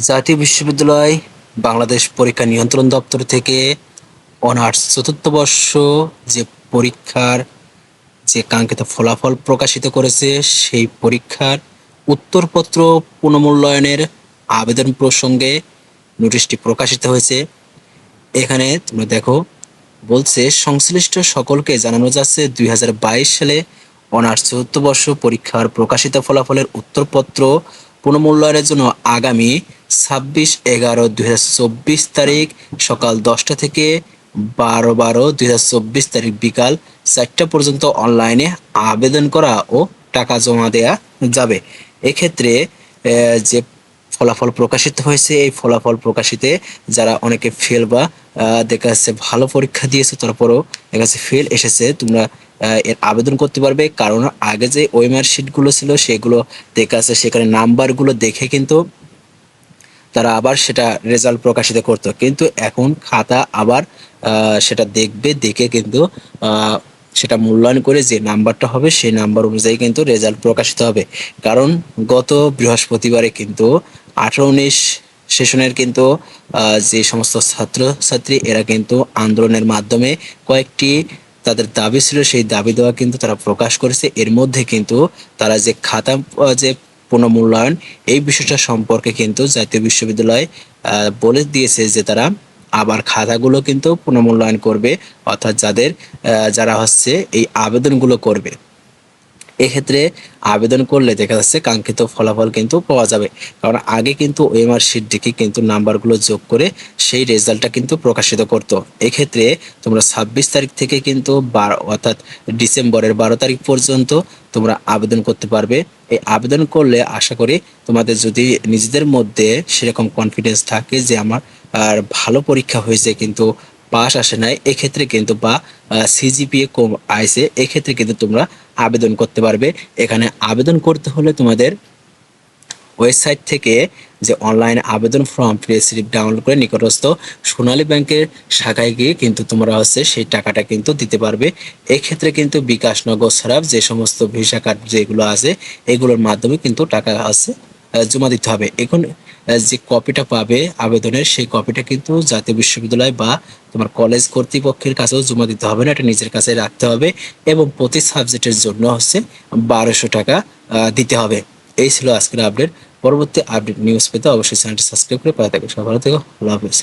জাতীয় বিশ্ববিদ্যালয় বাংলাদেশ পরীক্ষা নিয়ন্ত্রণ দপ্তর থেকে অনার্স চতুর্থ বর্ষ যে পরীক্ষার যে কাঙ্ক্ষিত ফলাফল প্রকাশিত করেছে, সেই পরীক্ষার উত্তরপত্র পুনর্মূল্যায়নের আবেদন প্রসঙ্গে নোটিশটি প্রকাশিত হয়েছে। এখানে তোমরা দেখো, বলছে সংশ্লিষ্ট সকলকে জানানো যাচ্ছে 2022 সালে অনার্স চতুর্থ বর্ষ পরীক্ষার প্রকাশিত ফলাফলের উত্তরপত্র পুনর্মূল্যায়নের জন্য আগামী 26/11/2024 তারিখ সকাল 10টা থেকে 12/12/2024 তারিখ বিকাল 4টা পর্যন্ত অনলাইনে আবেদন করা ও টাকা জমা দেয়া যাবে। এক্ষেত্রে যে ফলাফল প্রকাশিত হয়েছে, এই ফলাফল প্রকাশিতে যারা অনেকে ফেল বা দেখা যাচ্ছে ভালো পরীক্ষা দিয়েছে তারপরেও দেখা যাচ্ছে ফেল এসেছে, তোমরা এর আবেদন করতে পারবে। কারণ আগে যে ওএমআর শিটগুলো ছিল সেগুলো দেখা যাচ্ছে সেখানে নাম্বারগুলো দেখে কিন্তু তারা আবার সেটা রেজাল্ট প্রকাশিত করতো, কিন্তু এখন খাতা আবার সেটা দেখবে, দেখে কিন্তু সেটা মূল্যায়ন করে যে নাম্বারটা হবে সেই নাম্বার অনুযায়ী কিন্তু রেজাল্ট প্রকাশিত হবে। কারণ গত বৃহস্পতিবারে কিন্তু 18-19 সেশনের কিন্তু যে সমস্ত ছাত্রছাত্রী এরা কিন্তু আন্দোলনের মাধ্যমে কয়েকটি তাদের দাবি ছিল, সেই দাবি দেওয়া কিন্তু তারা প্রকাশ করেছে। এর মধ্যে কিন্তু তারা যে খাতা যে পুনর্মূল্যায়ন, এই বিষয়টা সম্পর্কে কিন্তু জাতীয় বিশ্ববিদ্যালয় বলে দিয়েছে যে তারা আবার খাতাগুলো কিন্তু পুনর্মূল্যায়ন করবে, অর্থাৎ যারা হচ্ছে এই আবেদনগুলো করবে। এক্ষেত্রে আবেদন করলে দেখা যাচ্ছে কাঙ্ক্ষিত ফলাফল কিন্তু পাওয়া যাবে। কারণ আগে কিন্তু ওএমআর শিট দেখে কিন্তু নাম্বারগুলো যোগ করে সেই রেজাল্টটা কিন্তু প্রকাশিত করতো। এক্ষেত্রে তোমরা 26 তারিখ থেকে কিন্তু অর্থাৎ ডিসেম্বরের 12 তারিখ পর্যন্ত তোমরা আবেদন করতে পারবে। এই আবেদন করলে আশা করি তোমাদের যদি নিজেদের মধ্যে সেরকম কনফিডেন্স থাকে যে আমার ভালো পরীক্ষা হয়েছে কিন্তু পাস আসে নাই, এক্ষেত্রে কিন্তু বা সিজিপিএ কম আইছে, এক্ষেত্রে কিন্তু তোমরা আবেদন করতে পারবে। এখানে আবেদন করতে হলে তোমাদের ওয়েবসাইট থেকে যে অনলাইন আবেদন ফর্ম স্লিপ ডাউনলোড করে নিকটস্থ সোনালী ব্যাংকের শাখায় গিয়ে কিন্তু তোমরা হচ্ছে সেই টাকাটা কিন্তু দিতে পারবে। এক্ষেত্রে কিন্তু বিকাশ, নগদ ছাড়া যে সমস্ত ভিসা কার্ড যেগুলো আছে এগুলোর মাধ্যমে কিন্তু টাকা আছে জমা দিতে হবে। এখন যে কপিটা পাবে আবেদনের, সেই কপিটা কিন্তু জাতীয় বিশ্ববিদ্যালয় বা তোমার কলেজ কর্তৃপক্ষের কাছেও জমা দিতে হবে না, এটা নিজের কাছে রাখতে হবে। এবং প্রতি সাবজেক্টের জন্য হচ্ছে 1200 টাকা দিতে হবে। এই ছিল আজকের আপডেট। পরবর্তী আপডেট নিউজ পেতে অবশ্যই চ্যানেলটি সাবস্ক্রাইব করে পাশে থাকবে। সবাই ভালো থেকো, আল্লাহ হাফেজ।